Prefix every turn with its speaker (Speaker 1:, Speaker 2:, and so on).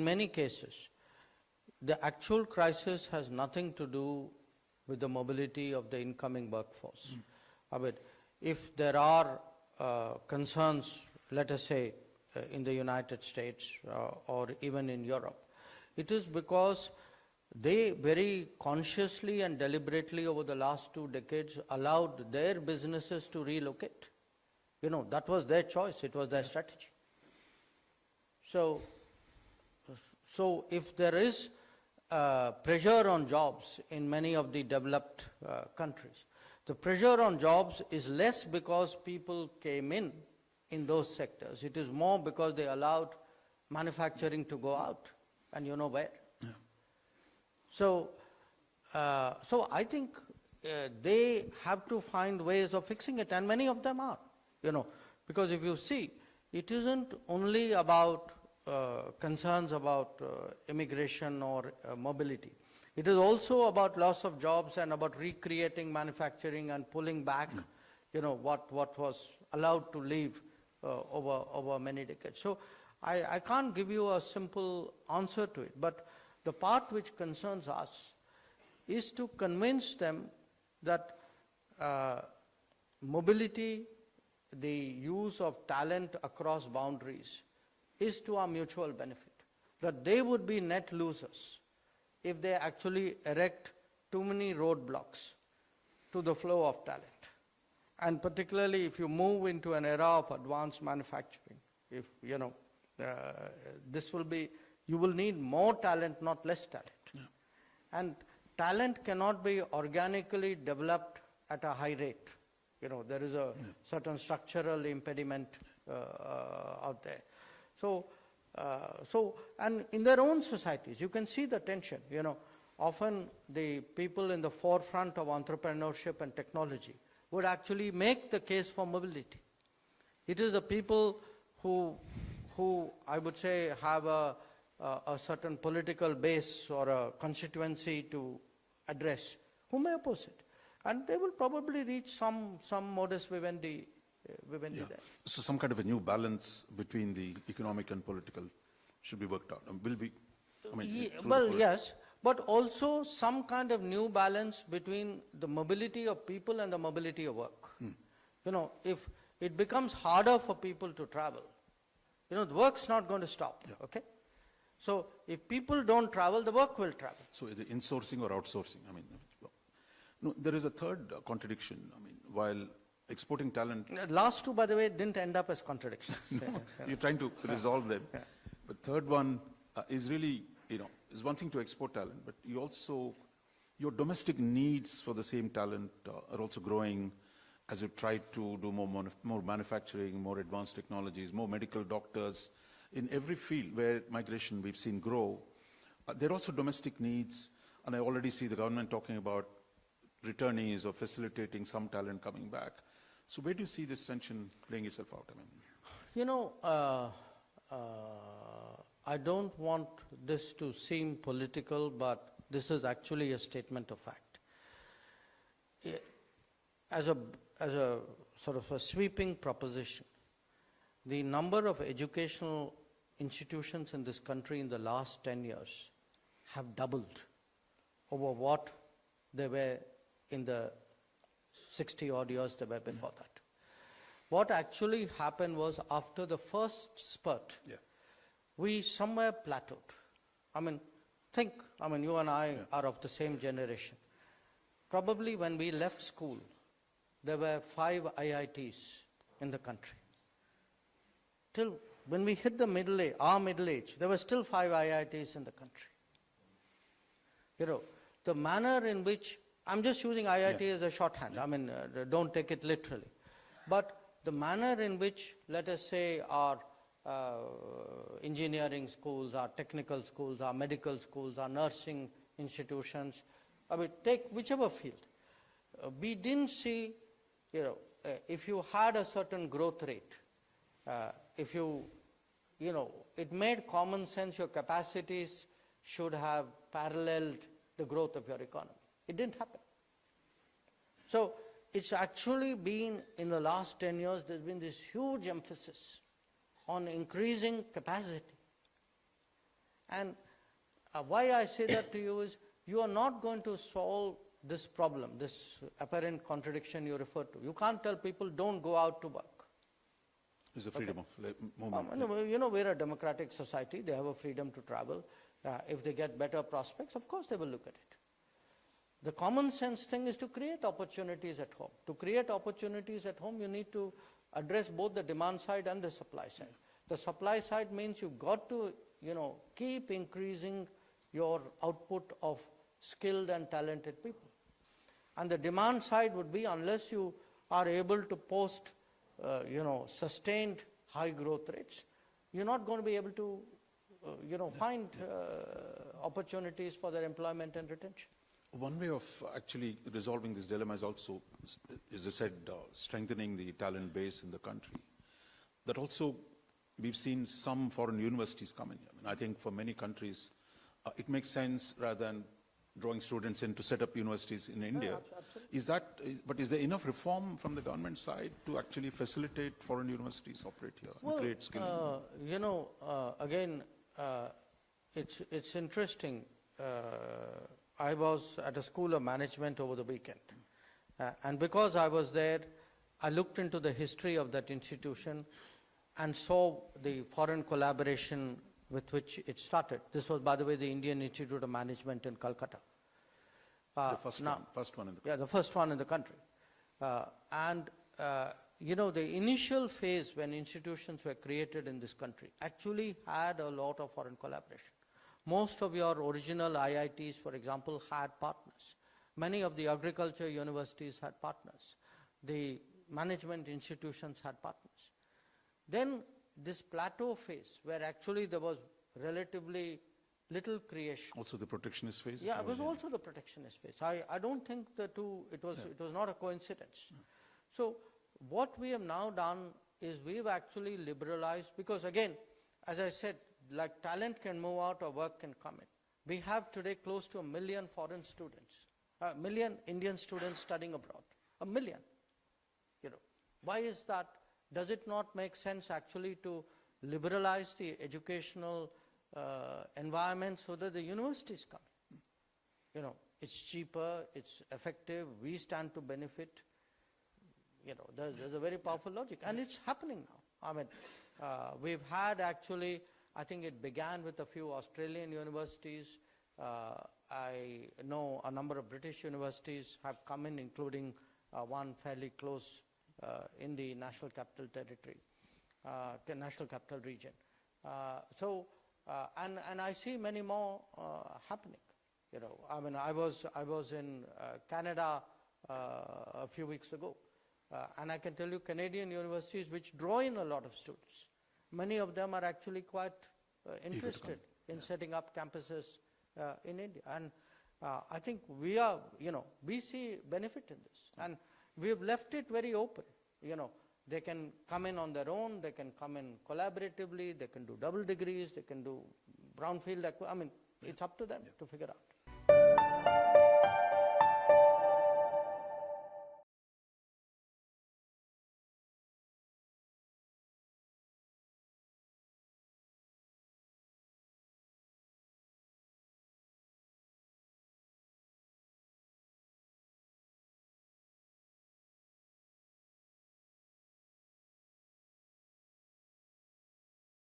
Speaker 1: many cases, the actual crisis has nothing to do with the mobility of the incoming workforce. I mean, if there are concerns, let us say, in the United States or even in Europe, it is because they very consciously and deliberately over the last 2 decades allowed their businesses to relocate. You know, that was their choice, it was their strategy. So if there is pressure on jobs in many of the developed countries, the pressure on jobs is less because people came in those sectors. It is more because they allowed manufacturing to go out, and you know where. Yeah. So I think they have to find ways of fixing it, and many of them are, you know, because if you see, it isn't only about concerns about immigration or mobility. It is also about loss of jobs and about recreating manufacturing and pulling back, you know, what was allowed to leave over many decades. So I can't give you a simple answer to it, but the part which concerns us is to convince them that mobility, the use of talent across boundaries, is to our mutual benefit, that they would be net losers if they actually erect too many roadblocks to the flow of talent. And particularly if you move into an era of advanced manufacturing, if, you know, this will be, you will need more talent, not less talent. Yeah. And talent cannot be organically developed at a high rate. You know, there is a certain structural impediment out there. So, and in their own societies, you can see the tension. You know, often the people in the forefront of entrepreneurship and technology would actually make the case for mobility. It is the people who I would say have a certain political base or a constituency to address who may oppose it. And they will probably reach some modus vivendi there.
Speaker 2: So some kind of a new balance between the economic and political should be worked out. Will be, I mean,
Speaker 1: well, yes, but also some kind of new balance between the mobility of people and the mobility of work. You know, if it becomes harder for people to travel, you know, the work's not going to stop, okay? So if people don't travel, the work will travel.
Speaker 2: So is it insourcing or outsourcing? I mean, no, there is a third contradiction. I mean, while exporting talent...
Speaker 1: Last two, by the way, didn't end up as contradictions.
Speaker 2: No, you're trying to resolve them. Yeah. But third one is really, you know, is one thing to export talent, but you also, your domestic needs for the same talent are also growing as you try to do more manufacturing, more advanced technologies, more medical doctors. In every field where migration we've seen grow, there are also domestic needs, and I already see the government talking about returnees or facilitating some talent coming back. So where do you see this tension playing itself out? I mean,
Speaker 1: you know, I don't want this to seem political, but this is actually a statement of fact. As a sort of a sweeping proposition, the number of educational institutions in this country in the last 10 years have doubled over what they were in the 60 odd years they were before that. What actually happened was after the first spurt, we somewhere plateaued. I mean, you and I are of the same generation. Probably when we left school, there were 5 IITs in the country. Till when we hit the middle age, there were still 5 IITs in the country. You know, the manner in which, I'm just using IIT as a shorthand, I mean, don't take it literally. But the manner in which, let us say, our engineering schools, our technical schools, our medical schools, our nursing institutions, I mean, take whichever field. We didn't see, you know, if you had a certain growth rate, if you know, it made common sense your capacities should have paralleled the growth of your economy. It didn't happen. So it's actually been, in the last 10 years, there's been this huge emphasis on increasing capacity. And why I say that to you is, you are not going to solve this problem, this apparent contradiction you refer to. You can't tell people don't go out to work.
Speaker 2: It's a freedom of movement.
Speaker 1: No, you know, we're a democratic society. They have a freedom to travel. If they get better prospects, of course they will look at it. The common sense thing is to create opportunities at home. To create opportunities at home, you need to address both the demand side and the supply side. The supply side means you've got to, you know, keep increasing your output of skilled and talented people. And the demand side would be, unless you are able to post, you know, sustained high growth rates, you're not going to be able to, you know, find opportunities for their employment and retention.
Speaker 2: One way of actually resolving this dilemma is also, as I said, strengthening the talent base in the country. That also, we've seen some foreign universities come in here. I mean, I think for many countries, it makes sense rather than drawing students in to set up universities in India.
Speaker 1: Absolutely.
Speaker 2: But is there enough reform from the government side to actually facilitate foreign universities operate here and create skill?
Speaker 1: You know, again, it's interesting. I was at a school of management over the weekend. And because I was there, I looked into the history of that institution and saw the foreign collaboration with which it started. This was, by the way, the Indian Institute of Management in Calcutta.
Speaker 2: The first one in the country.
Speaker 1: Yeah, the first one in the country. You know, the initial phase when institutions were created in this country actually had a lot of foreign collaboration. Most of your original IITs, for example, had partners. Many of the agriculture universities had partners. The management institutions had partners. Then this plateau phase, where actually there was relatively little creation.
Speaker 2: Also the protectionist phase?
Speaker 1: Yeah, it was also the protectionist phase. I don't think the two, it was not a coincidence. So what we have now done is we've actually liberalized, because again, as I said, like talent can move out or work can come in. We have today close to 1 million foreign students, 1 million Indian students studying abroad, 1 million. You know, why is that? Does it not make sense actually to liberalize the educational environment so that the universities come in? You know, it's cheaper, it's effective, we stand to benefit. You know, there's a very powerful logic, and it's happening now. I mean, we've had actually, I think it began with a few Australian universities. I know a number of British universities have come in, including one fairly close in the National Capital Territory, National Capital Region. And I see many more happening. You know, I mean, I was in Canada a few weeks ago, and I can tell you Canadian universities which draw in a lot of students. Many of them are actually quite interested in setting up campuses in India. And I think we are, you know, we see benefit in this. And we've left it very open. You know, they can come in on their own, they can come in collaboratively, they can do double degrees, they can do brownfield. I mean, it's up to them to figure out.